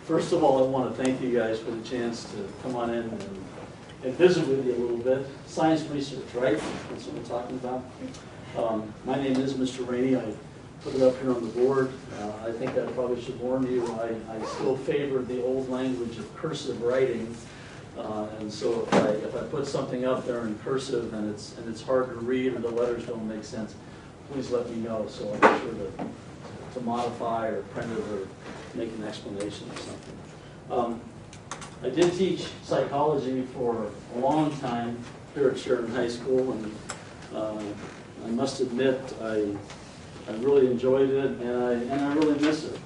First of all, I want to thank you guys for the chance to come on in and visit with you a little bit. Science research, right? That's what we're talking about. My name is Mr. Rainey. I put it up here on the board. I think I probably should warn you, I still favor the old language of cursive writing. And so if I put something up there in cursive and it's hard to read or the letters don't make sense, please let me know so I'll be sure to modify or print it or make an explanation or something. I did teach psychology for a long time here at Sheridan High School, and I must admit I really enjoyed it and I really miss it.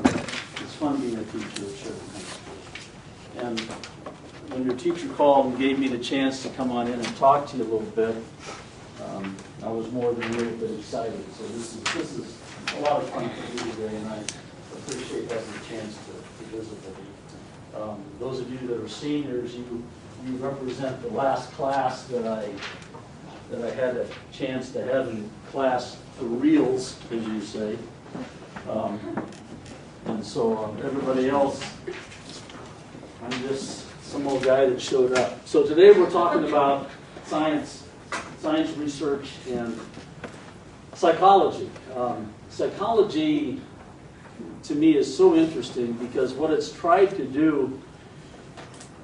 It's fun being a teacher at Sheridan High School. And when your teacher called and gave me the chance to come on in and talk to you a little bit, I was more than a little bit excited. So this is a lot of fun for me today, and I appreciate having a chance to visit with you. Those of you that are seniors, you represent the last class that I had a chance to have in class for reals, as you say. And so everybody else, I'm just some old guy that showed up. So today we're talking about science research and psychology. Psychology, to me, is so interesting because what it's tried to do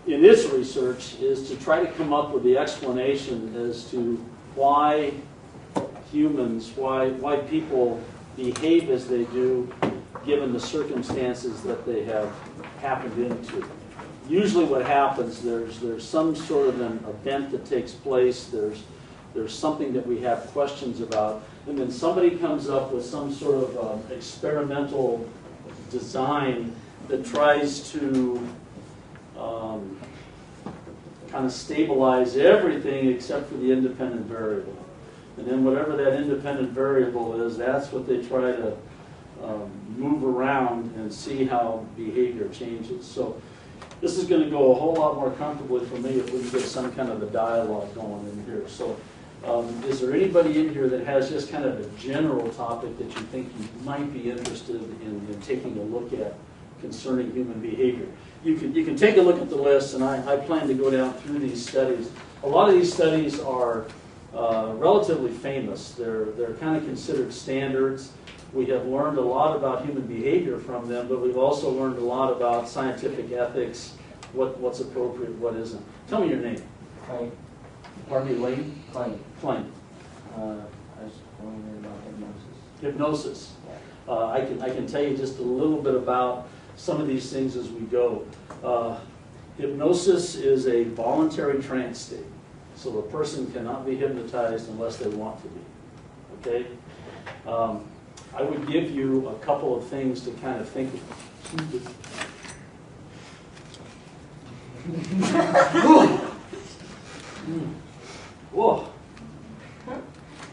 in its research is to try to come up with the explanation as to why humans, why people behave as they do given the circumstances that they have happened into. Usually what happens, there's some sort of an event that takes place, there's something that we have questions about, and then somebody comes up with some sort of experimental design that tries to kind of stabilize everything except for the independent variable. And then whatever that independent variable is, that's what they try to move around and see how behavior changes. So this is going to go a whole lot more comfortably for me if we can get some kind of a dialogue going in here. So is there anybody in here that has just kind of a general topic that you think you might be interested in taking a look at concerning human behavior? You can take a look at the list, and I plan to go down through these studies. A lot of these studies are relatively famous. They're kind of considered standards. We have learned a lot about human behavior from them, but we've also learned a lot about scientific ethics, what's appropriate, what isn't. Tell me your name. Clay. Pardon me, Lane? Clay. Klein. I was wondering about hypnosis. Hypnosis. I can tell you just a little bit about some of these things as we go. Hypnosis is a voluntary trance state. So a person cannot be hypnotized unless they want to be. Okay? I would give you a couple of things to kind of think of. Whoa.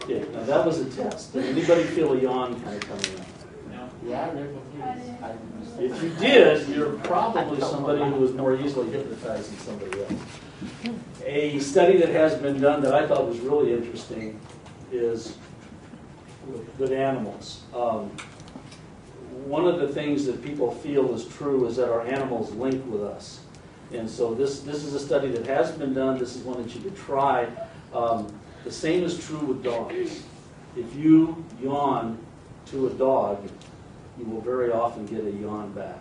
Yeah, now that was a test. Did anybody feel a yawn kind of coming up? Yeah, there's a If you did, you're probably somebody who was more easily hypnotized than somebody else. A study that has been done that I thought was really interesting is with animals. One of the things that people feel is true is that our animals link with us. And so this is a study that has been done. This is one that you could try. The same is true with dogs. If you yawn to a dog, you will very often get a yawn back.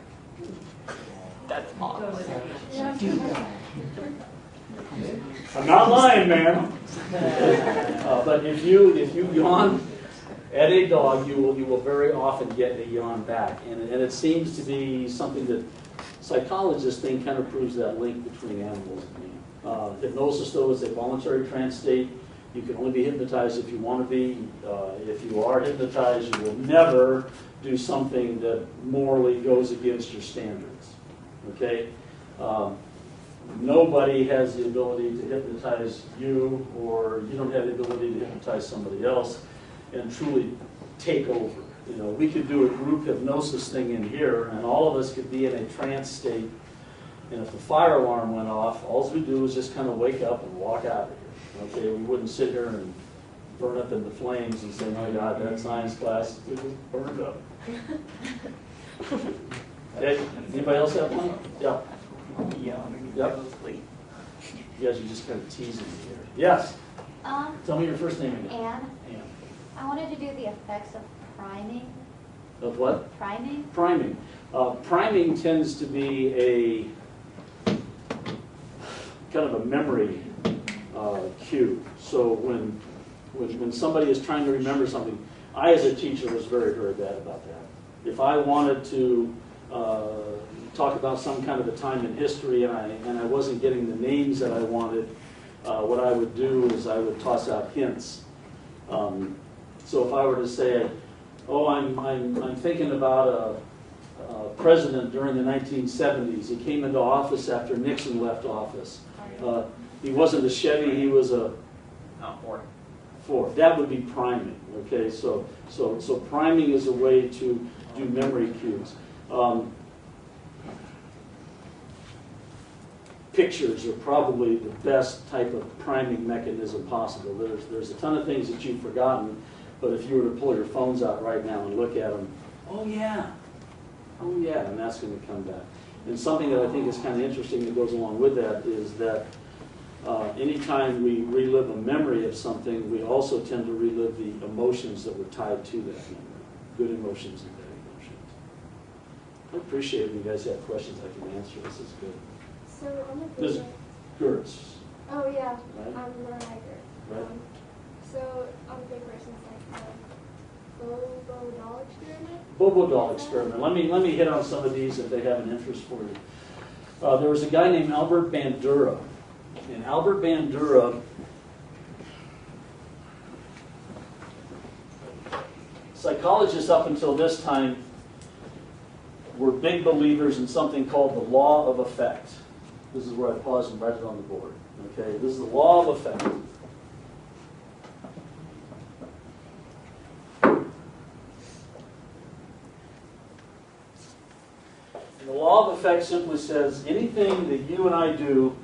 That's awesome. I'm not lying, man. But if you yawn at a dog, you will very often get a yawn back, and it seems to be something that psychologists think kind of proves that link between animals and man. Hypnosis, though, is a voluntary trance state. You can only be hypnotized if you want to be. If you are hypnotized, you will never do something that morally goes against your standards. Okay? Nobody has the ability to hypnotize you, or you don't have the ability to hypnotize somebody else and truly take over. You know, we could do a group hypnosis thing in here, and all of us could be in a trance state, and if the fire alarm went off, all we do is just kind of wake up and walk out of here. Okay, we wouldn't sit here and burn up in the flames and say, "My God, that science class it was burned up." Okay, anybody else have one? Yeah. Yeah. Yep. You guys are just kind of teasing me here. Yes, tell me your first name again. Anne, Ann. I wanted to do the effects of priming. Of what? Priming? Priming. Priming tends to be a kind of a memory cue. So when somebody is trying to remember something, I as a teacher was very, very bad about that. If I wanted to talk about some kind of a time in history and I wasn't getting the names that I wanted, what I would do is I would toss out hints. So if I were to say, oh, I'm thinking about a president during the 1970s. He came into office after Nixon left office. He wasn't a Chevy, he was a Ford. That would be priming. Okay, so priming is a way to do memory cues. Pictures are probably the best type of priming mechanism possible. There's a ton of things that you've forgotten, but if you were to pull your phones out right now and look at them, oh yeah, and that's going to come back. And something that I think is kind of interesting that goes along with that is that anytime we relive a memory of something, we also tend to relive the emotions that were tied to that memory, good emotions and bad emotions. I appreciate when you guys have questions I can answer. This is good. So I'm a This big. Gertz, Oh yeah, right? I'm Laura Hiker. Right. So I'm a big person. It's like Bobo doll experiment. Bobo doll experiment. Let me hit on some of these if they have an interest for you. There was a guy named Albert Bandura. And Albert Bandura psychologists up until this time were big believers in something called the law of effect. This is where I pause and write it on the board. Okay, this is the law of effect. And the law of effect simply says anything that you and I do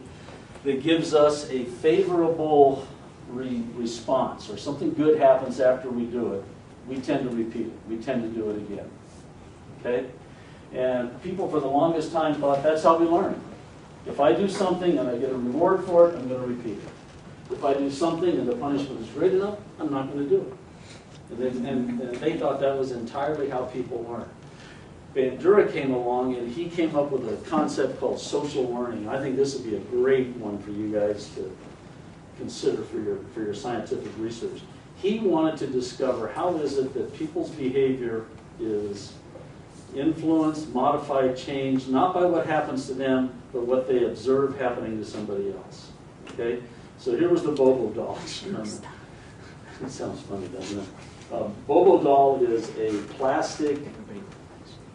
that gives us a favorable response or something good happens after we do it, we tend to repeat it. We tend to do it again. Okay? And people for the longest time thought that's how we learn. If I do something and I get a reward for it, I'm going to repeat it. If I do something and the punishment is great enough, I'm not going to do it. And they thought that was entirely how people learn. Bandura came along and he came up with a concept called social learning. I think this would be a great one for you guys to consider for your scientific research. He wanted to discover how is it that people's behavior is influenced, modified, changed, not by what happens to them, but what they observe happening to somebody else. Okay? So here was the Bobo doll experiment. It sounds funny, doesn't it? Bobo doll is a plastic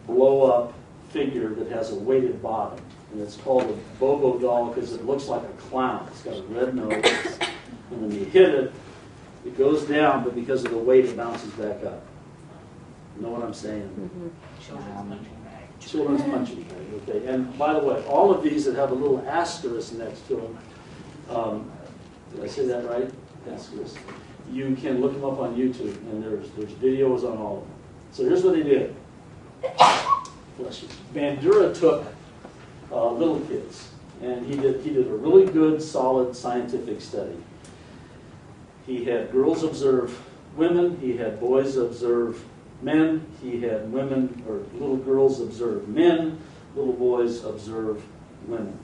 blow-up figure that has a weighted bottom. And it's called a Bobo doll because it looks like a clown. It's got a red nose. And when you hit it, it goes down, but because of the weight, it bounces back up. You know what I'm saying? Mm-hmm. Children's punching bag. Okay. And by the way, all of these that have a little asterisk next to them, did I say that right? Asterisk. You can look them up on YouTube, and there's videos on all of them. So here's what he did. Bless you. Bandura took little kids, and he did a really good, solid scientific study. He had girls observe women, he had boys observe men, he had women or little girls observe men, little boys observe women.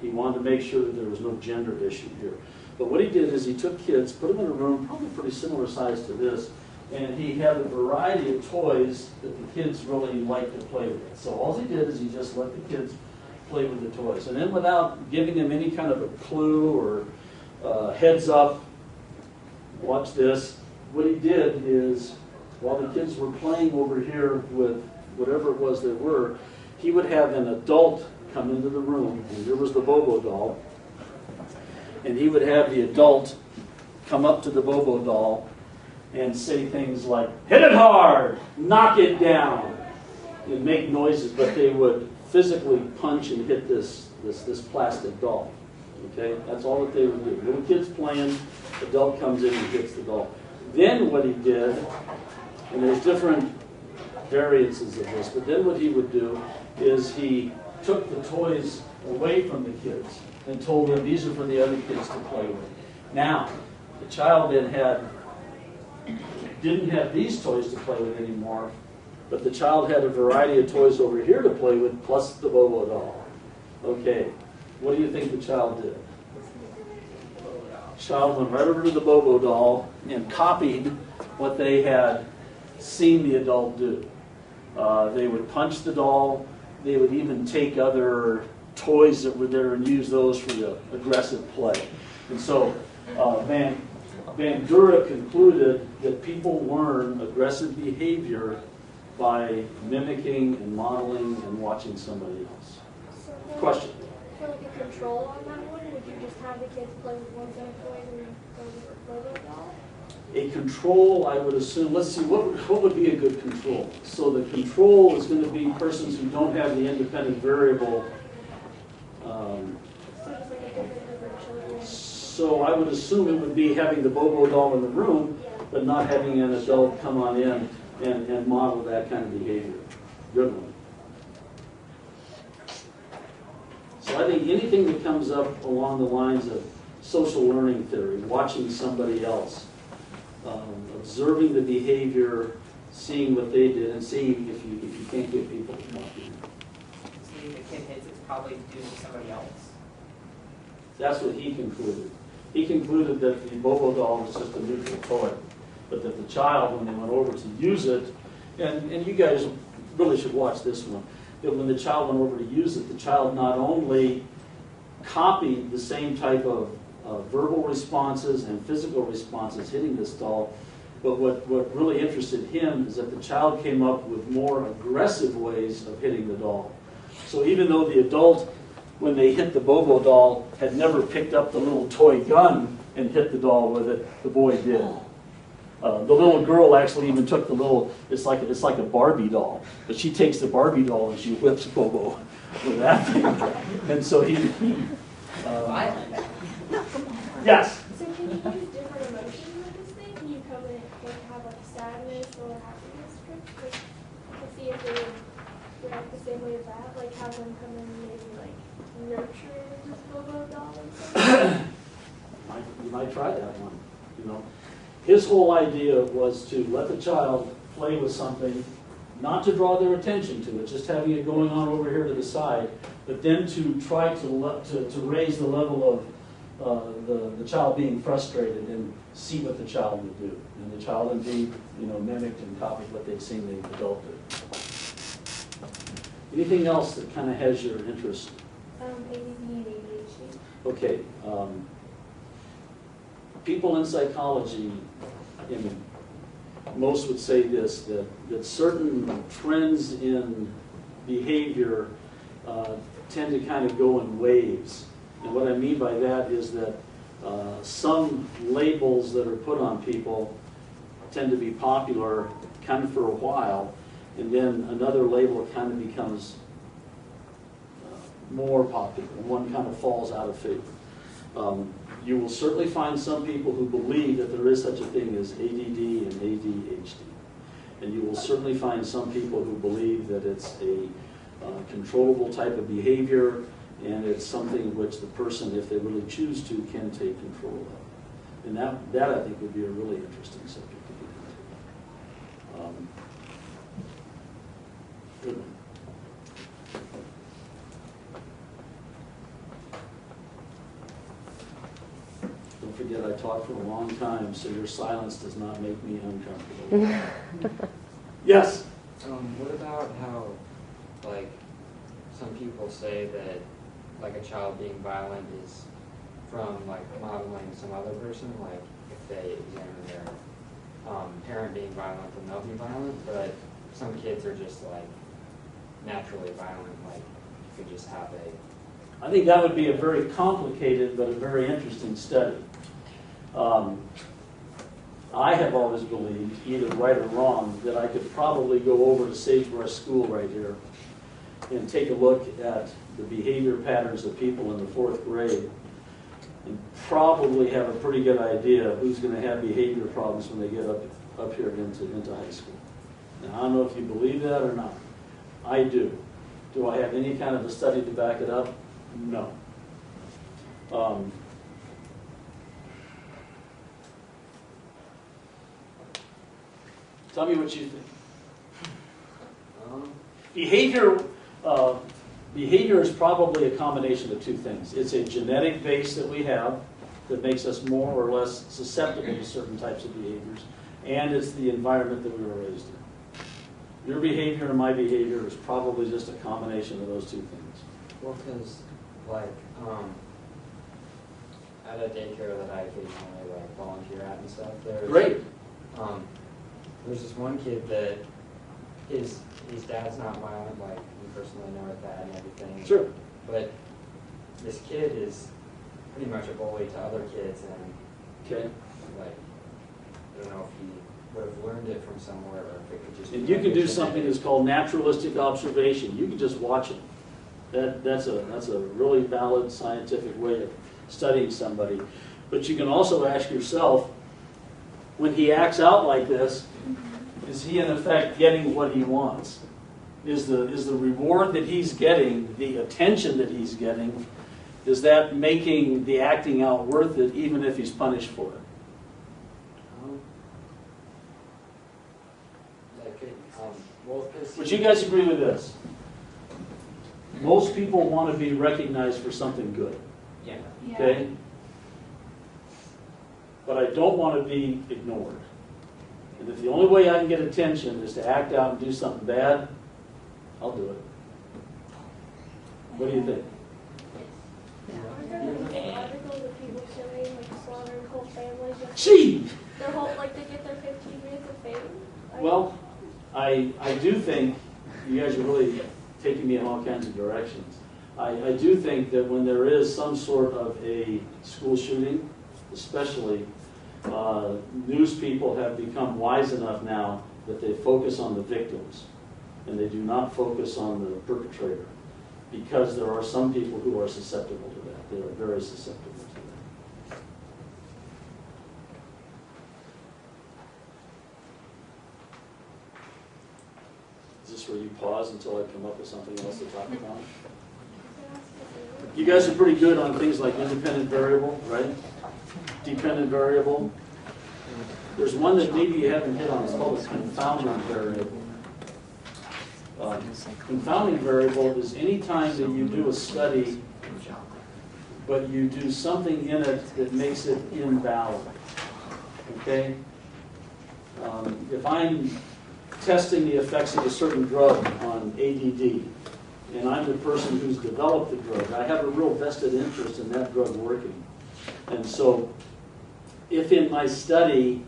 He wanted to make sure that there was no gender issue here. But what he did is he took kids, put them in a room probably pretty similar size to this, and he had a variety of toys that the kids really liked to play with. So all he did is he just let the kids play with the toys. And then without giving them any kind of a clue or heads up, watch this, what he did is while the kids were playing over here with whatever it was they were, he would have an adult come into the room, and here was the Bobo doll, and he would have the adult come up to the Bobo doll and say things like, hit it hard, knock it down, and make noises, but they would physically punch and hit this plastic doll. Okay, that's all that they would do. Little kids playing, adult comes in and hits the doll. Then what he did, and there's different variances of this. But then what he would do is he took the toys away from the kids and told them these are for the other kids to play with. Now, the child then didn't have these toys to play with anymore, but the child had a variety of toys over here to play with, plus the Bobo doll. Okay, what do you think the child did? The child went right over to the Bobo doll and copied what they had seen the adult do. They would punch the doll. They would even take other toys that were there and use those for the aggressive play. And so Van Dura concluded that people learn aggressive behavior by mimicking and modeling and watching somebody else. So Question? for like a control on that one, would you just have the kids play with one set of toys and then go with a Bobo doll? A control, I would assume, let's see, what would be a good control? So the control is going to be persons who don't have the independent variable. So just like a different group of children. So I would assume it would be having the Bobo doll in the room, but not having an adult come on in and model that kind of behavior. Good one. So I think anything that comes up along the lines of social learning theory, watching somebody else, observing the behavior, seeing what they did, and seeing if you can't get people to copy. See, the kid hits it's probably due to somebody else. That's what he concluded. He concluded that the Bobo doll was just a neutral toy, but that the child, when they went over to use it, and you guys really should watch this one, that when the child went over to use it, the child not only copied the same type of verbal responses and physical responses hitting this doll, but what really interested him is that the child came up with more aggressive ways of hitting the doll. So even though the adult, when they hit the Bobo doll, had never picked up the little toy gun and hit the doll with it, the boy did. The little girl actually even took the little, it's like a Barbie doll, but she takes the Barbie doll and she whips Bobo with that thing. And so he Violent. yes. So can you use different emotions with this thing? Can you come in like have like sadness or happiness strips? Like to see if they would react the same way as that? Like have them come in and maybe like nurture this Bobo doll and stuff? You might try that one. You know, his whole idea was to let the child play with something, not to draw their attention to it, just having it going on over here to the side, but then to try to raise the level of the child being frustrated and see what the child would do. And the child indeed, mimicked and copied what they'd seen the adult do. Anything else that kind of has your interest? ADD and ADHD. Okay. People in psychology, most would say this, that certain trends in behavior tend to kind of go in waves. And what I mean by that is that some labels that are put on people tend to be popular kind of for a while, and then another label kind of becomes more popular, and one kind of falls out of favor. You will certainly find some people who believe that there is such a thing as ADD and ADHD. And you will certainly find some people who believe that it's a controllable type of behavior, and it's something which the person, if they really choose to, can take control of. And that I think would be a really interesting subject to get into. Good one. Don't forget, I talked for a long time, so your silence does not make me uncomfortable. Yes? What about how, like, some people say that, like, a child being violent is from, like, modeling some other person, like, if they examine their parent being violent, then they'll be violent, but some kids are just, like, naturally violent, like, you could just have a... I think that would be a very complicated but a very interesting study. I have always believed, either right or wrong, that I could probably go over to Sagebrush School right here and take a look at the behavior patterns of people in the 4th grade and probably have a pretty good idea who's going to have behavior problems when they get up here into high school. Now, I don't know if you believe that or not. I do. Do I have any kind of a study to back it up? No. Tell me what you think. Behavior, behavior is probably a combination of two things. It's a genetic base that we have that makes us more or less susceptible to certain types of behaviors, and it's the environment that we were raised in. Your behavior and my behavior is probably just a combination of those two things. Well, because, like, at a daycare that I occasionally, like, volunteer at and stuff, Great. There's this one kid that his dad's not violent, like, we personally know that and everything. Sure. But this kid is pretty much a bully to other kids, and, Okay. like, I don't know if he would have learned it from somewhere, or if it could just be And you like can a do genetic- something that's called naturalistic observation. You can just watch it. That's a really valid scientific way of studying somebody. But you can also ask yourself, when he acts out like this, is he in effect getting what he wants? Is the reward that he's getting, the attention that he's getting, is that making the acting out worth it even if he's punished for it? That could, well, 'cause Would you guys agree with this? Most people want to be recognized for something good, Yeah. okay? But I don't want to be ignored. And if the only way I can get attention is to act out and do something bad, I'll do it. What do you think? Aren't there like articles of people showing like slaughtering whole families just Gee! their whole like they get their 15 minutes of fame? Well, I do think, you guys are really taking me in all kinds of directions. I do think that when there is some sort of a school shooting, especially, news people have become wise enough now that they focus on the victims and they do not focus on the perpetrator, because there are some people who are susceptible to that. They are very susceptible to that. Is this where you pause until I come up with something else to talk about? You guys are pretty good on things like independent variable, right? Dependent variable. There's one that maybe you haven't hit on, it's called a confounding variable. Confounding variable is any time that you do a study, but you do something in it that makes it invalid. Okay? If I'm testing the effects of a certain drug on ADD, and I'm the person who's developed the drug, I have a real vested interest in that drug working. And so, if in my study,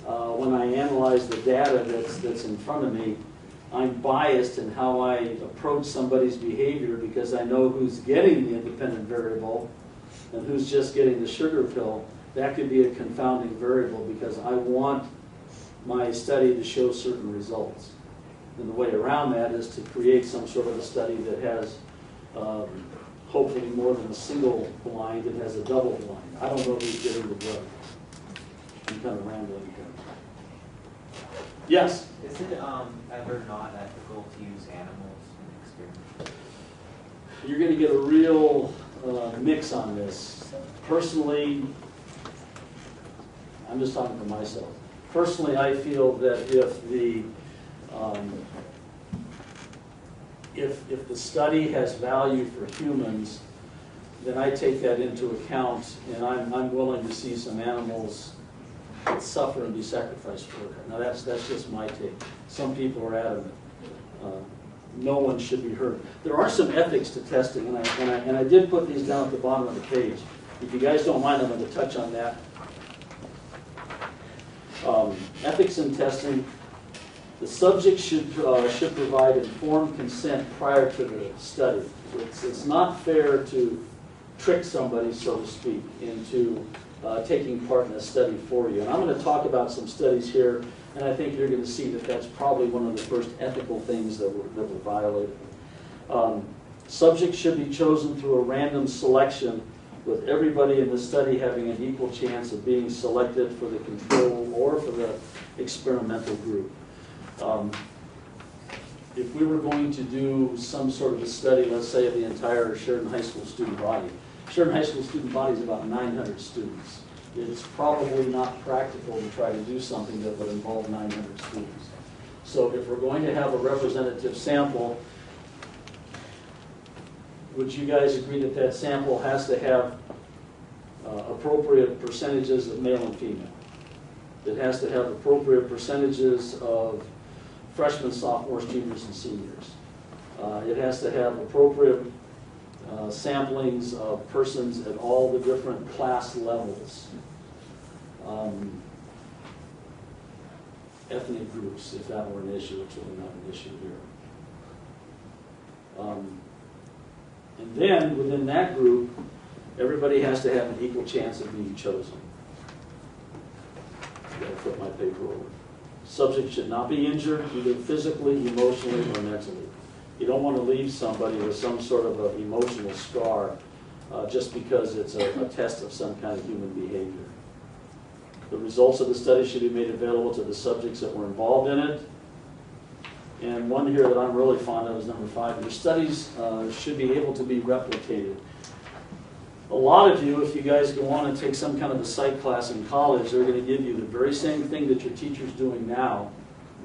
when I analyze the data that's in front of me, I'm biased in how I approach somebody's behavior because I know who's getting the independent variable and who's just getting the sugar pill, that could be a confounding variable because I want my study to show certain results. And the way around that is to create some sort of a study that has hopefully more than a single blind, it has a double blind. I don't know who's getting the drug. I'm kind of rambling here. Yes? Is it ever not ethical to use animals in experiments? You're going to get a real mix on this. Personally, I'm just talking for myself. Personally, I feel that if the study has value for humans, then I take that into account, and I'm willing to see some animals suffer and be sacrificed for it. Now that's just my take. Some people are adamant. No one should be hurt. There are some ethics to testing, and I did put these down at the bottom of the page. If you guys don't mind, I'm going to touch on that. Ethics in testing. The subject should provide informed consent prior to the study. It's not fair to trick somebody, so to speak, into taking part in a study for you. And I'm going to talk about some studies here, and I think you're going to see that that's probably one of the first ethical things that were violated. Subjects should be chosen through a random selection, with everybody in the study having an equal chance of being selected for the control or for the experimental group. if we were going to do some sort of a study, let's say of the entire Sheridan High School student body, Sheridan High School student body is about 900 students. It's probably not practical to try to do something that would involve 900 students. So if we're going to have a representative sample, would you guys agree that that sample has to have appropriate percentages of male and female? It has to have appropriate percentages of freshmen, sophomores, juniors, and seniors. It has to have appropriate samplings of persons at all the different class levels. Ethnic groups, if that were an issue, it's really not an issue here. And then, within that group, everybody has to have an equal chance of being chosen. I've got to flip my paper over. Subject should not be injured, either physically, emotionally, or mentally. You don't want to leave somebody with some sort of an emotional scar just because it's a test of some kind of human behavior. The results of the study should be made available to the subjects that were involved in it. And one here that I'm really fond of is number 5. Your studies should be able to be replicated. A lot of you, if you guys go on and take some kind of a psych class in college, they're going to give you the very same thing that your teacher's doing now.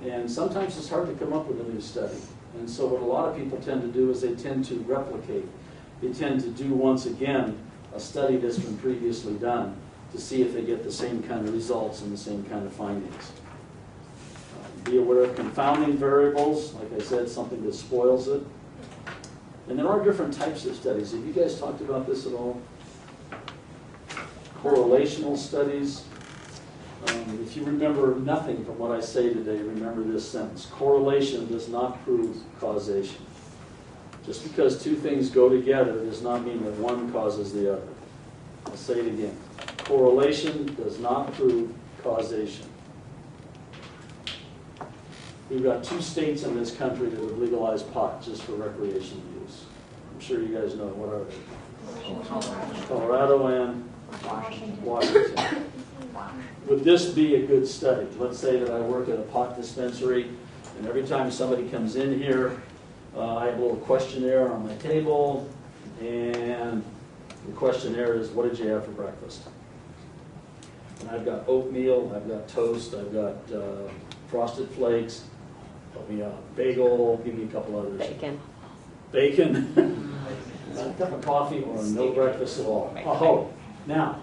And sometimes it's hard to come up with a new study. And so what a lot of people tend to do is they tend to replicate. They tend to do, once again, a study that's been previously done to see if they get the same kind of results and the same kind of findings. Be aware of confounding variables. Like I said, something that spoils it. And there are different types of studies. Have you guys talked about this at all? Correlational studies. If you remember nothing from what I say today, remember this sentence. Correlation does not prove causation. Just because two things go together does not mean that one causes the other. I'll say it again. Correlation does not prove causation. We've got 2 states in this country that have legalized pot just for recreational use. I'm sure you guys know. What are they? Colorado and Washington. Would this be a good study? Let's say that I work at a pot dispensary, and every time somebody comes in here, I have a little questionnaire on my table, and the questionnaire is, what did you have for breakfast? And I've got oatmeal, I've got toast, I've got frosted flakes, help me out, bagel, give me a couple others. Bacon, a cup of coffee, or no breakfast at all. Oh, now,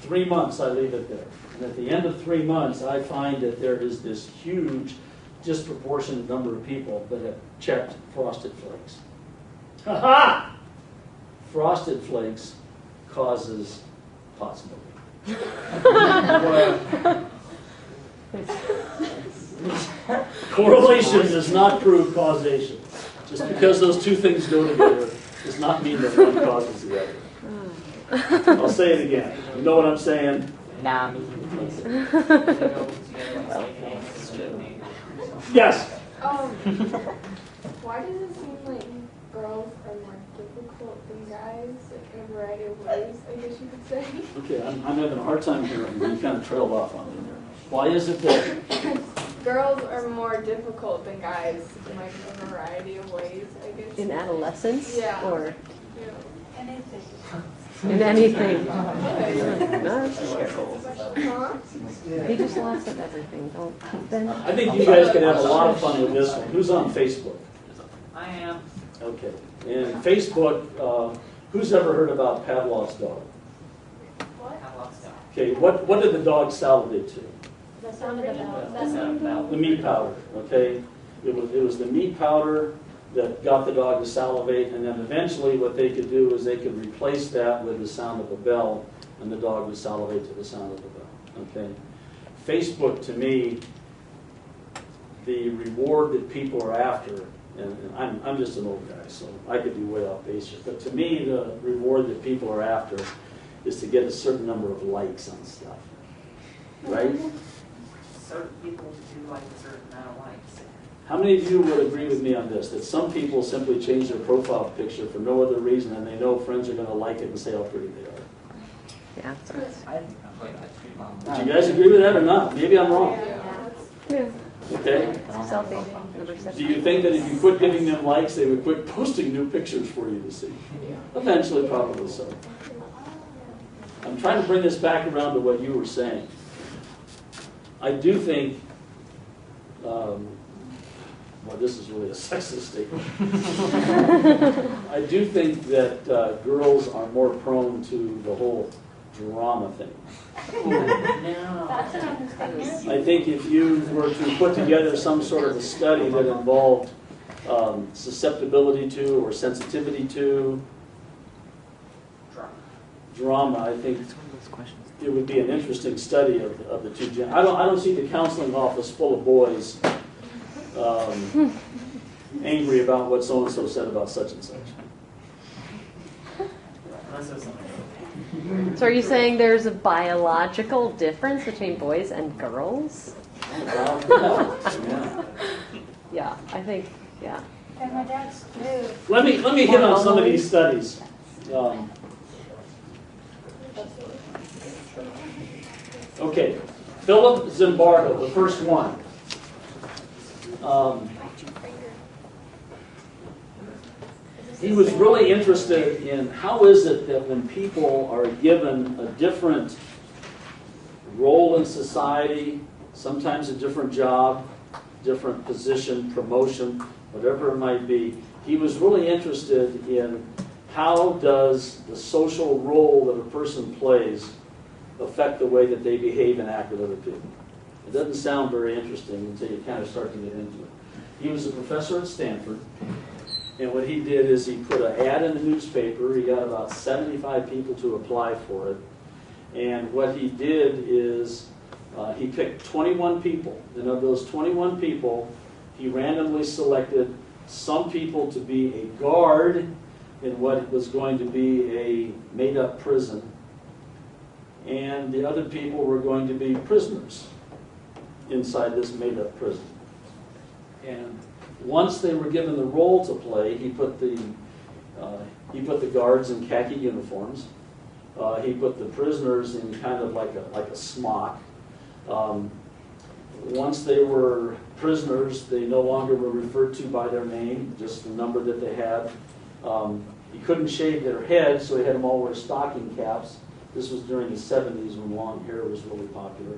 3 months I leave it there. And at the end of 3 months, I find that there is this huge disproportionate number of people that have checked frosted flakes. Ha-ha! Frosted flakes causes pot smoking. Correlation does not prove causation. Just because those 2 things go together does not mean that one causes the other. I'll say it again. You know what I'm saying? Nah, me. Yes? Why does it seem like girls are more difficult than guys, like in a variety of ways, I guess you could say? Okay, I'm having a hard time here. You kind of trailed off on me there. Why is it that? Girls are more difficult than guys in like a variety of ways, I guess. In adolescence? Yeah. Or Yeah. in anything? Huh? He just laughs at everything, don't Ben? I think you guys could have a lot of fun with this one. Who's on Facebook? I am. Okay. And Facebook, who's ever heard about Pavlov's dog? Have lots of stuff. Okay, what did the dog salivate to? The sound of the bell. That's not about. The meat powder, okay? It was the meat powder that got the dog to salivate, and then eventually what they could do is they could replace that with the sound of a bell, and the dog would salivate to the sound of the bell, okay? Facebook, to me, the reward that people are after, and I'm just an old guy, so I could be way off base here, but to me, the reward that people are after is to get a certain number of likes on stuff, right? Certain people do like a certain amount of likes. How many of you would agree with me on this, that some people simply change their profile picture for no other reason and they know friends are going to like it and say how pretty they are? Yeah. I think I'm like that. Do you guys agree with that or not? Maybe I'm wrong. Yeah. Okay? Selfie, number Do 7. you think that if you quit giving them likes, they would quit posting new pictures for you to see? Eventually, probably so. I'm trying to bring this back around to what you were saying. I do think, well, this is really a sexist statement. I do think that girls are more prone to the whole drama thing. I think if you were to put together some sort of a study that involved susceptibility to or sensitivity to drama, I think it would be an interesting study of the two genders. I don't see the counseling office full of boys angry about what so-and-so said about such and such. So are you saying there's a biological difference between boys and girls? Yeah. Yeah, I think, yeah. And my dad's too. Let me hit on some of these studies. Okay, Philip Zimbardo, the first one. He was really interested in how is it that when people are given a different role in society, sometimes a different job, different position, promotion, whatever it might be, he was really interested in how does the social role that a person plays affect the way that they behave and act with other people. It doesn't sound very interesting until you kind of start to get into it. He was a professor at Stanford, and what he did is he put an ad in the newspaper. He got about 75 people to apply for it, and what he did is he picked 21 people, and of those 21 people, he randomly selected some people to be a guard in what was going to be a made-up prison, and the other people were going to be prisoners inside this made-up prison. And once they were given the role to play, he put the guards in khaki uniforms. He put the prisoners in kind of like a smock. Once they were prisoners, they no longer were referred to by their name, just the number that they had. He couldn't shave their heads, so he had them all wear stocking caps. This was during the 70s when long hair was really popular.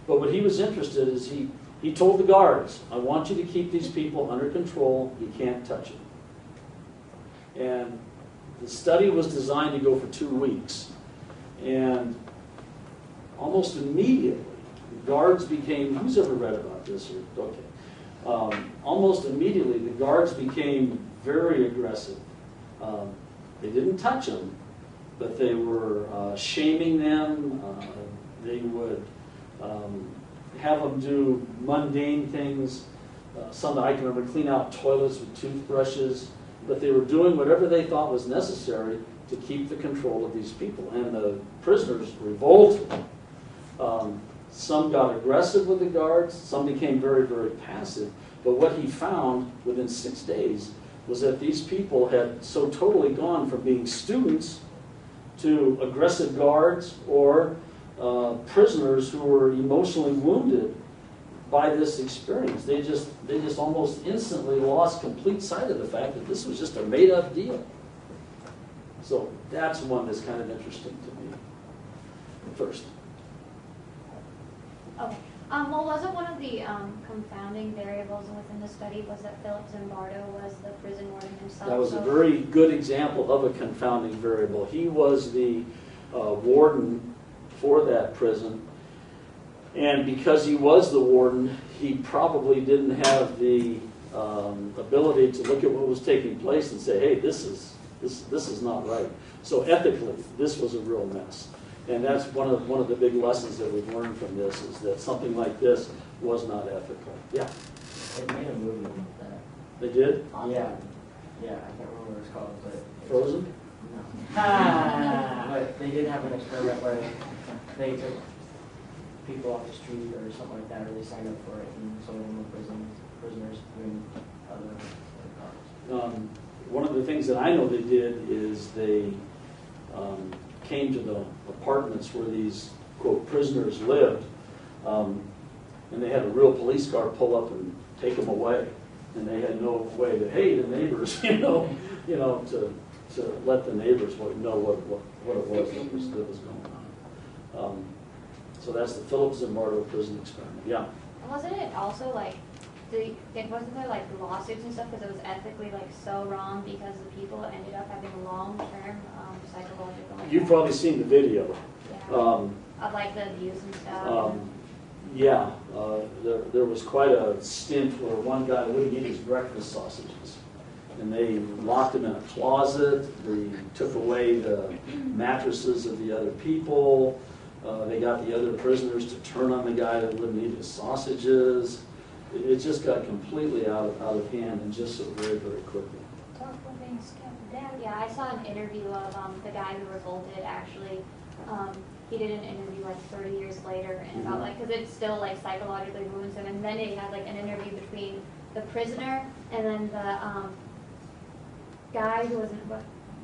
But what he was interested in is he told the guards, I want you to keep these people under control. You can't touch them. And the study was designed to go for 2 weeks. And almost immediately, the guards became, who's ever read about this? Okay. Almost immediately, the guards became very aggressive. They didn't touch them, but they were shaming them. They would have them do mundane things. Some that I can remember, clean out toilets with toothbrushes. But they were doing whatever they thought was necessary to keep the control of these people. And the prisoners revolted. Some got aggressive with the guards. Some became very, very passive. But what he found within 6 days was that these people had so totally gone from being students to aggressive guards or prisoners who were emotionally wounded by this experience. They just almost instantly lost complete sight of the fact that this was just a made-up deal. So that's one that's kind of interesting to me. First. Okay. Well, wasn't one of the confounding variables within the study was that Philip Zimbardo was the prison warden himself? That was a very good example of a confounding variable. He was the warden for that prison, and because he was the warden, he probably didn't have the ability to look at what was taking place and say, hey, this is not right. So ethically, this was a real mess. And that's one of the big lessons that we've learned from this, is that something like this was not ethical. Yeah. They made a movie with that. They did? Yeah. Yeah, I can't remember what it's called, but... Frozen? No. But they did have an experiment where they took people off the street or something like that, or they signed up for it, and some of them were prisoners doing other cars. One of the things that I know they did is they came to the apartments where these, quote, prisoners lived, and they had a real police car pull up and take them away. And they had no way to, hey, the neighbors, to let the neighbors know what it was that was going on. So that's the Philip Zimbardo prison experiment. Yeah. Wasn't it also like, wasn't there like lawsuits and stuff because it was ethically like so wrong because the people ended up having long-term psychological. You've probably seen the video. Yeah. Of like the abuse and stuff. Yeah, there was quite a stint where one guy wouldn't eat his breakfast sausages. And they locked him in a closet. They took away the mattresses of the other people. They got the other prisoners to turn on the guy that wouldn't eat his sausages. It just got completely out of hand and just so very, very quickly. Yeah, I saw an interview of the guy who revolted actually. He did an interview like 30 years later and about like, because it still like psychologically ruins him. And then they had like an interview between the prisoner and then the guy who was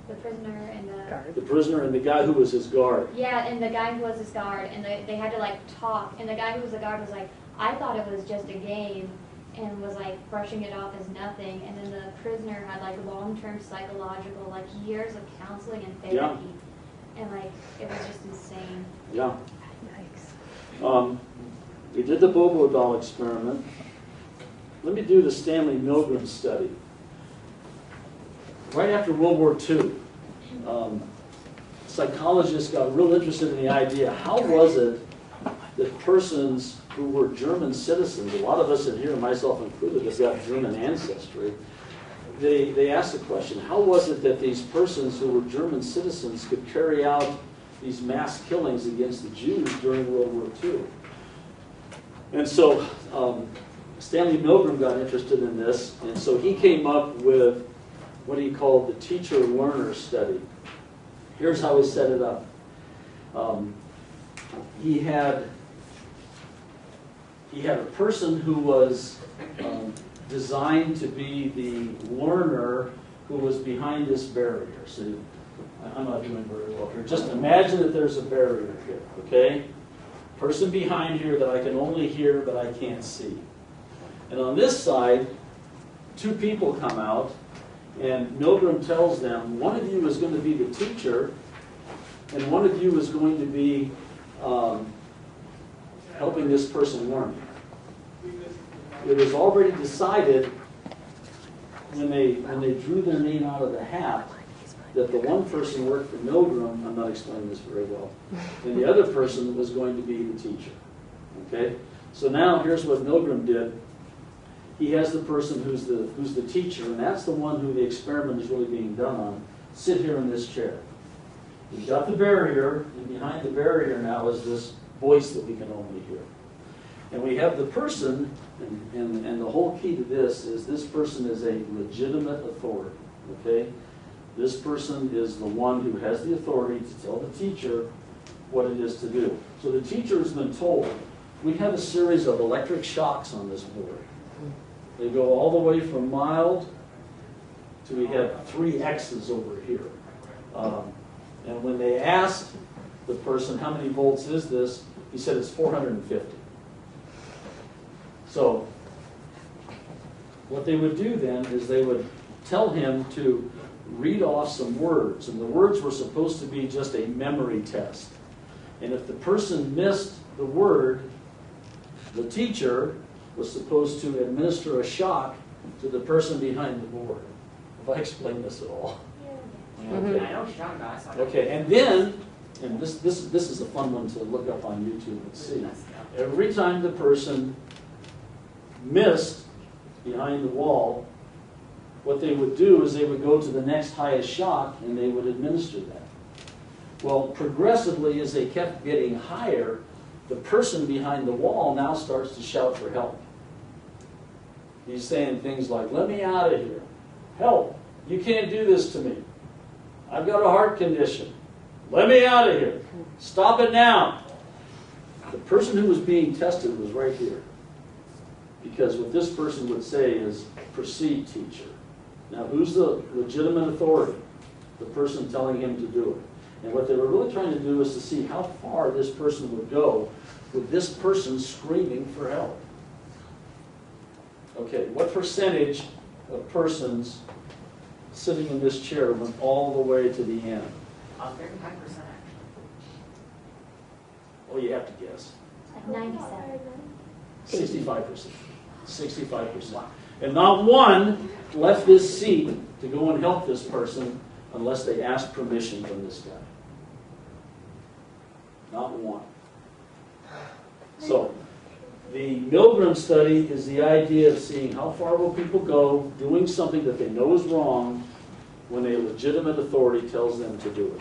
the prisoner and the prisoner and the guy who was his guard. Yeah, and the guy who was his guard, and they had to like talk. And the guy who was the guard was like, I thought it was just a game, and was like brushing it off as nothing. And then the prisoner had like long-term psychological, like years of counseling and therapy. Yeah. And like, it was just insane. Yeah. We did the Bobo doll experiment. Let me do the Stanley Milgram study. Right after World War II, psychologists got real interested in the idea, how was it that persons who were German citizens, a lot of us in here, myself included, have got German ancestry, they asked the question, how was it that these persons who were German citizens could carry out these mass killings against the Jews during World War II? And so Stanley Milgram got interested in this, and so he came up with what he called the teacher-learner study. Here's how he set it up. He had a person who was designed to be the learner who was behind this barrier. So I'm not doing very well here. Just imagine that there's a barrier here, okay? Person behind here that I can only hear but I can't see. And on this side, two people come out, and Milgram tells them, one of you is going to be the teacher, and one of you is going to be helping this person learn. It was already decided when they drew their name out of the hat that the one person worked for Milgram, I'm not explaining this very well, and the other person was going to be the teacher. Okay? So now here's what Milgram did. He has the person who's the teacher, and that's the one who the experiment is really being done on, sit here in this chair. We've got the barrier, and behind the barrier now is this voice that we can only hear. And we have the person, and the whole key to this person is a legitimate authority, okay? This person is the one who has the authority to tell the teacher what it is to do. So the teacher has been told, we have a series of electric shocks on this board. They go all the way from mild to we have 3 X's over here. And when they asked the person, how many volts is this? He said it's 450. So what they would do then is they would tell him to read off some words. And the words were supposed to be just a memory test. And if the person missed the word, the teacher was supposed to administer a shock to the person behind the board. If I explain this at all. I know what you're talking about. I saw that. Okay, and then, and this is a fun one to look up on YouTube and see. Every time the person missed behind the wall, what they would do is they would go to the next highest shock and they would administer that. Well, progressively, as they kept getting higher, the person behind the wall now starts to shout for help. He's saying things like, let me out of here. Help. You can't do this to me. I've got a heart condition. Let me out of here. Stop it now. The person who was being tested was right here. Because what this person would say is, proceed, teacher. Now, who's the legitimate authority? The person telling him to do it. And what they were really trying to do is to see how far this person would go with this person screaming for help? Okay, what percentage of persons sitting in this chair went all the way to the end? Very high percent actually. Oh, you have to guess. Like 97. 65%. 65%. And not one left this seat to go and help this person unless they asked permission from this guy. Not one. So, the Milgram study is the idea of seeing how far will people go doing something that they know is wrong when a legitimate authority tells them to do it.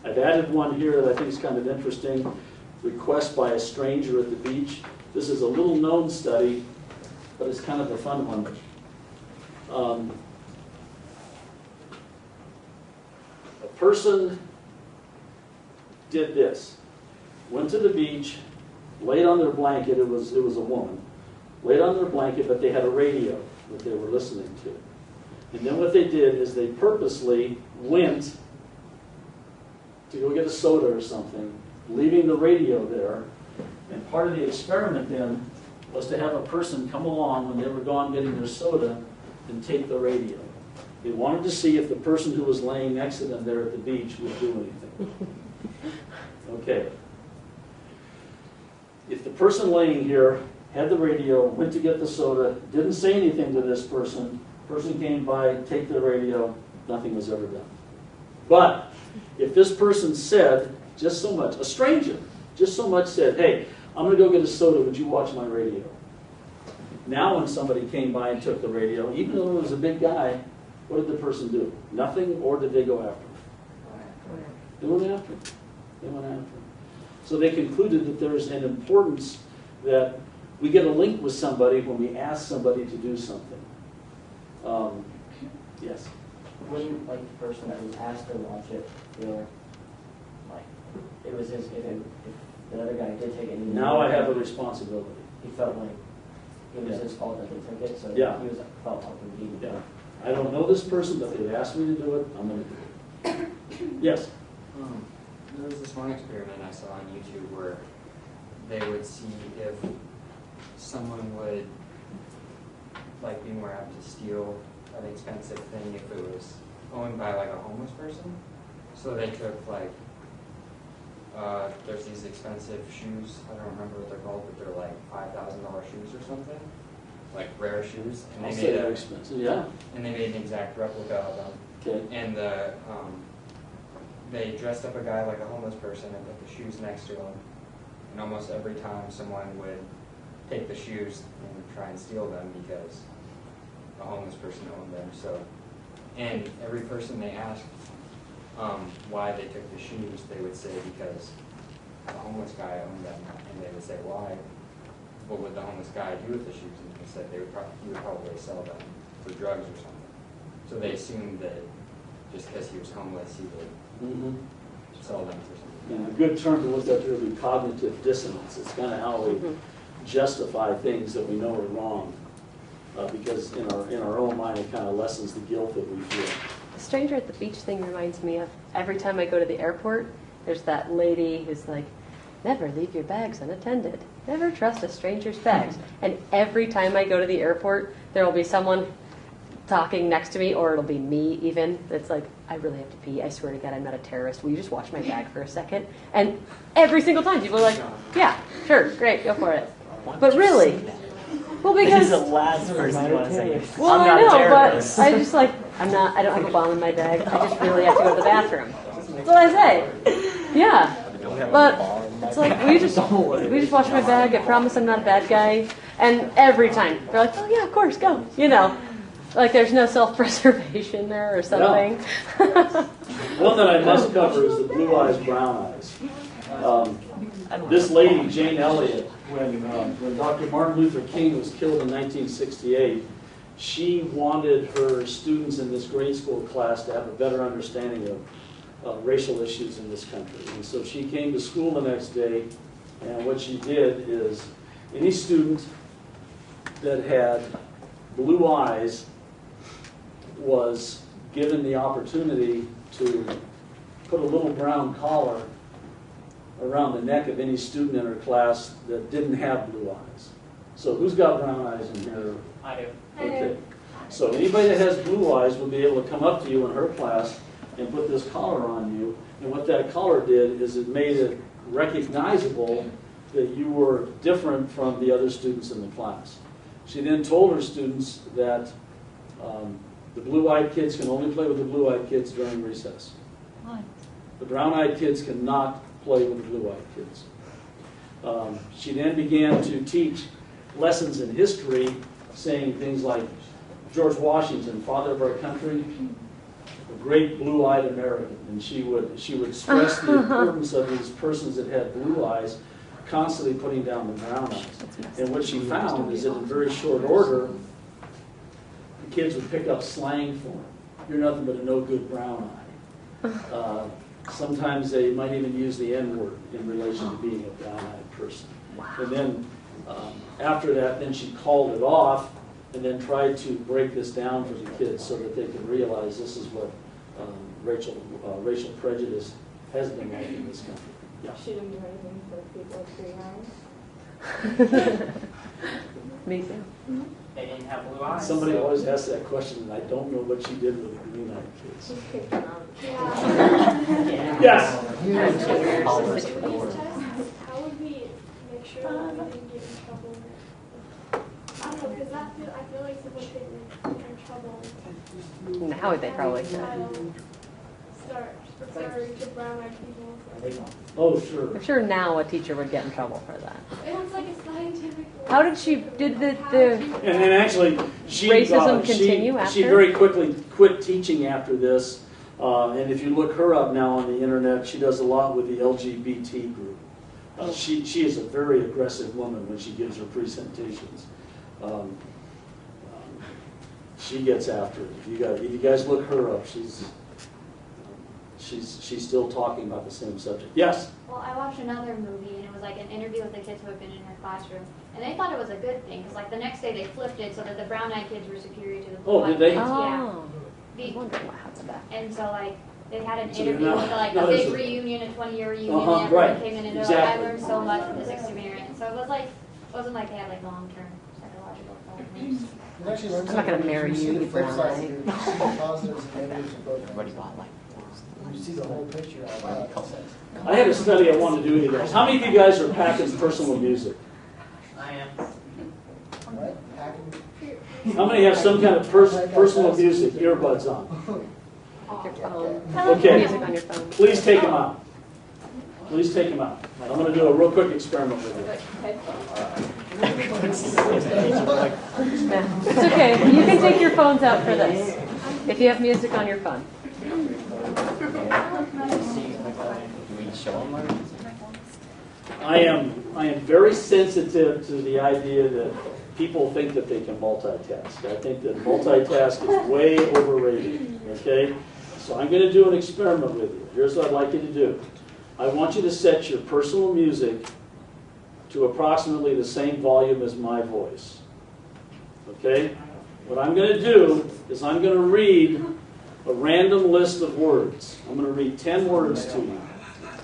I've added one here that I think is kind of interesting. Request by a stranger at the beach. This is a little known study, but it's kind of a fun one. A person did this. Went to the beach, laid on their blanket. It was a woman. Laid on their blanket, but they had a radio that they were listening to. And then what they did is they purposely went to go get a soda or something, leaving the radio there. And part of the experiment then was to have a person come along when they were gone getting their soda and take the radio. They wanted to see if the person who was laying next to them there at the beach would do anything. Okay. If the person laying here had the radio, went to get the soda, didn't say anything to this person came by, take the radio, nothing was ever done. But if this person said just so much, a stranger, just so much said, hey, I'm going to go get a soda, would you watch my radio? Now when somebody came by and took the radio, even though it was a big guy, what did the person do? Nothing, or did they go after him? They went after him. They went after him. So they concluded that there's an importance that we get a link with somebody when we ask somebody to do something. Yes? Wouldn't like the person that was asked to watch it feel like it was his, if the other guy did take it, and Now I have a responsibility. he felt like it was his fault that they took it, so Yeah. he was felt like he needed Yeah. I don't know this person, but they've asked me to do it, I'm going to do it. Yes? There was this one experiment I saw on YouTube where they would see if someone would like be more apt to steal an expensive thing if it was owned by like a homeless person. So they took like there's these expensive shoes. I don't remember what they're called, but they're like $5,000 shoes or something, like rare shoes. And I'll they say made they're expensive, yeah. and they made an exact replica of them. Okay. And they dressed up a guy like a homeless person and put the shoes next to him. And almost every time someone would take the shoes and try and steal them because a homeless person owned them. So, and every person they asked why they took the shoes, they would say because the homeless guy owned them. And they would say, why? What would the homeless guy do with the shoes? And they said he would probably sell them for drugs or something. So they assumed that just because he was homeless, he would sell them for something. And a good term to look up here would be cognitive dissonance. It's kind of how we justify things that we know are wrong. Because in our own mind, it kind of lessens the guilt that we feel. The stranger at the beach thing reminds me of every time I go to the airport, there's that lady who's like, never leave your bags unattended. Never trust a stranger's bags. And every time I go to the airport, there will be someone talking next to me, or it'll be me even. It's like, I really have to pee. I swear to God, I'm not a terrorist. Will you just watch my bag for a second? And every single time, people are like, yeah, sure, great, go for it. But really, well, because He's the last person you want to say. well, I'm not I know, a but terrorist. I just like, I don't have a bomb in my bag. I just really have to go to the bathroom. That's what I say. Yeah. But it's like, will you just watch my bag? I promise I'm not a bad guy. And every time, they're like, oh yeah, of course, go. You know, like there's no self-preservation there or something. One that I must cover is the blue eyes, brown eyes. This lady, Jane Elliott, when Dr. Martin Luther King was killed in 1968, she wanted her students in this grade school class to have a better understanding of racial issues in this country. And so she came to school the next day, and what she did is any student that had blue eyes was given the opportunity to put a little brown collar around the neck of any student in her class that didn't have blue eyes. So who's got brown eyes in here? I do. Okay. So anybody that has blue eyes will be able to come up to you in her class and put this collar on you. And what that collar did is it made it recognizable that you were different from the other students in the class. She then told her students that the blue-eyed kids can only play with the blue-eyed kids during recess. The brown-eyed kids cannot play with the blue-eyed kids. She then began to teach lessons in history, saying things like George Washington, father of our country, a great blue-eyed American. And she would stress the importance of these persons that had blue eyes, constantly putting down the brown eyes. And what she found is that in very short order, the kids would pick up slang for him. You're nothing but a no-good brown eye. Sometimes they might even use the N-word in relation to being a brown-eyed person. And then after that, then she called it off and then tried to break this down for the kids so that they could realize this is what racial prejudice has been like in this country. Yeah. She didn't do anything for people with green eyes. Me too. They didn't have blue eyes. Somebody so- always asks that question, and I don't know what she did with the green-eyed kids. Yeah. Yes. These tests, how would we make sure that we didn't get in trouble? I don't know, because I feel like someone could get in trouble. Now they probably Having a could. child start referring to brown-eyed people. Oh, sure. I'm sure now a teacher would get in trouble for that. It was like a scientific. How did she, did the And then actually, she Racism continue she after? very quickly quit teaching after this. And if you look her up now on the internet, she does a lot with the LGBT group. She is a very aggressive woman when she gives her presentations. She gets after it. If you guys look her up, she's still talking about the same subject. Yes. Well, I watched another movie, and it was like an interview with the kids who had been in her classroom, and they thought it was a good thing, because like the next day they flipped it so that the brown-eyed kids were superior to the blue-eyed did they? kids. Oh, Yeah. I was wondering what happened to that. And so like they had an So you're interview not- with like not a big as a- reunion, a 20-year reunion, Uh-huh, and everyone right. came in and they're Exactly. like, I learned so much from this experience. So it was like, it wasn't like they had like long-term psychological problems. You actually learn I'm not gonna something. marry see you, the you flip brown side. eye. You see the positives and negatives of both. You see the whole picture out of that. I had a study I wanted to do with you guys. How many of you guys are packing personal music? I am. Right? Hacking. How many have some kind of personal music earbuds on? Your phone. Okay. Music on your phone. Please take them out. Please take them out. I'm going to do a real quick experiment with you. It's okay. You can take your phones out for this. If you have music on your phone. I am very sensitive to the idea that people think that they can multitask. I think that multitask is way overrated, okay? So I'm going to do an experiment with you. Here's what I'd like you to do. I want you to set your personal music to approximately the same volume as my voice, okay? What I'm going to do is I'm going to read a random list of words. I'm going to read 10 words to you.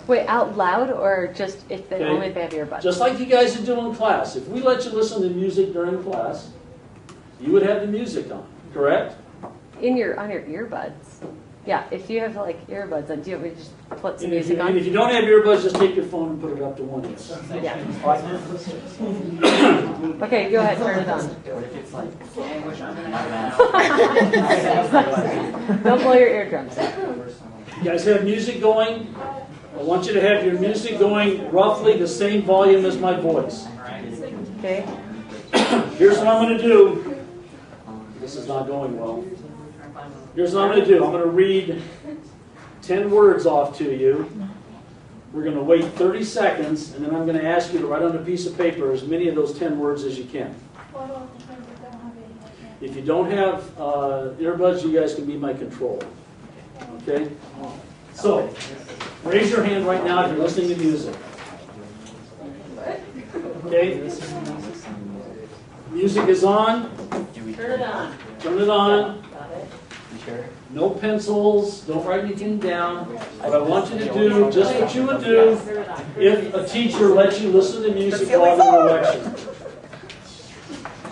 Wait, out loud or just if they Okay. only if they have earbuds? Just like you guys are doing in class. If we let you listen to music during class, you would have the music on, correct? on your earbuds. Yeah, if you have like earbuds, then do you want me to just put some And if, music you, on? and if you don't have earbuds, just take your phone and put it up to 1 inch. Yeah. Okay, go ahead, turn it on. Don't blow your eardrums. You guys have music going? I want you to have your music going roughly the same volume as my voice. Okay. Here's what I'm going to do. This is not going well. Here's what I'm going to do. I'm going to read 10 words off to you. We're going to wait 30 seconds, and then I'm going to ask you to write on a piece of paper as many of those 10 words as you can. If you don't have earbuds, you guys can be my control. Okay? So, raise your hand right now if you're listening to music. Okay? Music is on. Turn it on. Turn it on. No pencils, don't write anything down. What I want you to do, just what you would do if a teacher lets you listen to music while you're in a lecture.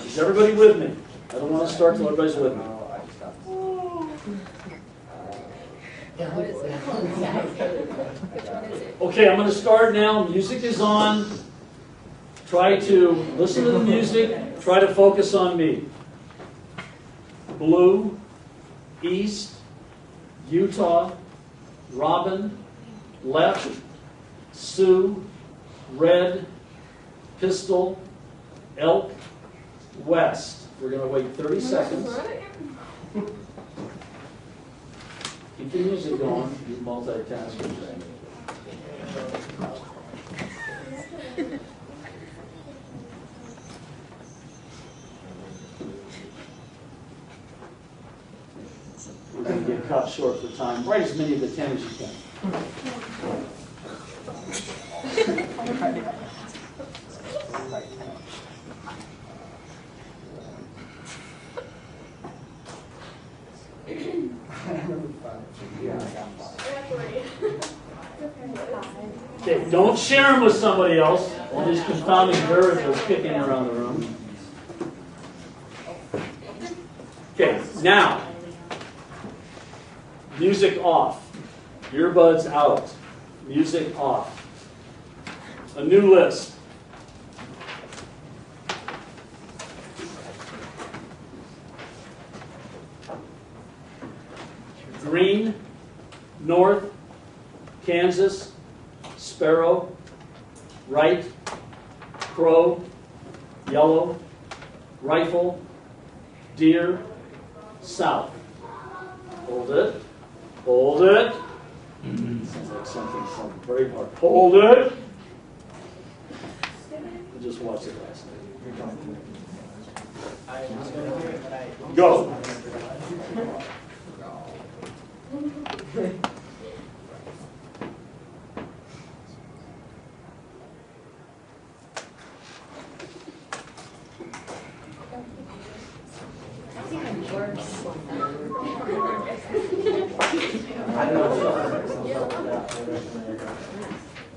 Is everybody with me? I don't want to start till everybody's with me. Okay, I'm going to start now. Music is on. Try to listen to the music. Try to focus on me. Blue, East, Utah, Robin, Left, Sioux, Red, Pistol, Elk, West. We're going to wait 30 seconds. Keep the music going. You multitask. We're going to get cut short for time. Write as many of the 10 as you can. Okay, don't share them with somebody else. All these confounding variables kicking around the room. Okay, now, music off. Earbuds out. Music off. A new list. Green, North, Kansas, Sparrow, Right, Crow, Yellow, Rifle, Deer, South. Hold it. Hold it. Sounds like something very hard. Hold it. I just watched it last night. Go.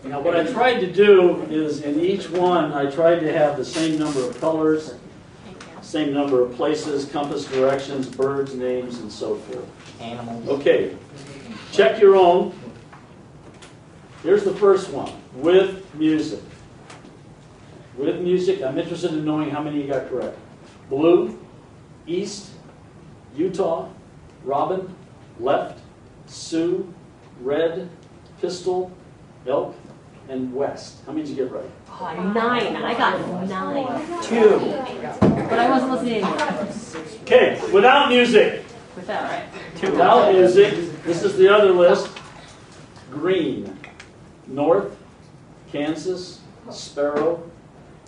Now what I tried to do is in each one I tried to have the same number of colors, same number of places, compass directions, birds, names, and so forth. Animals. Okay, check your own. Here's the first one, with music. With music, I'm interested in knowing how many you got correct. Blue, East, Utah, Robin, Left, Sioux, Red, Pistol, Elk, and West. How many did you get right? Oh, 9. I got 9. 2. But I wasn't listening. Okay, without music. Without, right? Without music, this is the other list. Green, North, Kansas, Sparrow,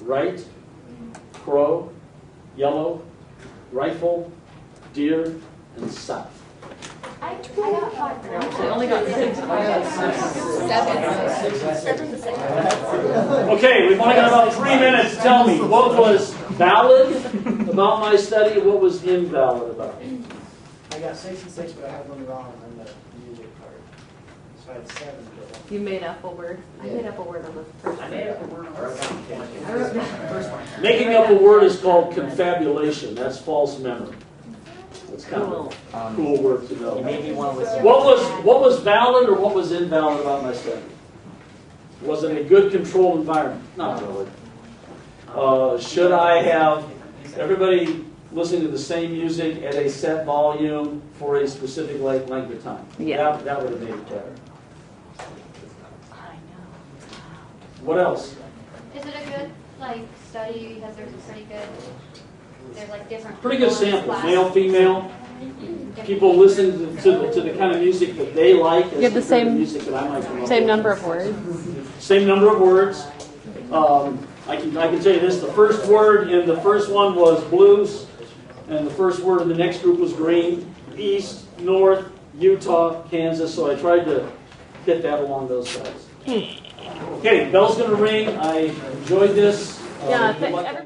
Right, Crow, Yellow, Rifle, Deer, and South. I got 5. I only got 6. Okay, we've only got about 3 minutes. Tell me, what was valid about my study and what was invalid about it? I got 66, but I had one wrong on the music part. So I had 7. You made up a word. I made up a word on the first one. I wrote down the first one. Making up a word is called confabulation. That's false memory. That's kind of a cool word to know. You made me want to listen. What was valid or what was invalid about my study? Was it a good controlled environment? Not really. Should I have everybody listening to the same music at a set volume for a specific length of time? Yeah. That would have made it better. What else? Is it a good study because there's different Pretty good people in sample. class? Male, female. People listen to the kind of music that they like. You have the same- music that I might come up Same with. number of words. Same number of words. I can tell you this: the first word in the first one was blues, and the first word in the next group was green. East, North, Utah, Kansas. So I tried to hit that along those sides. Okay, bell's going to ring. I enjoyed this. Yeah, Good luck.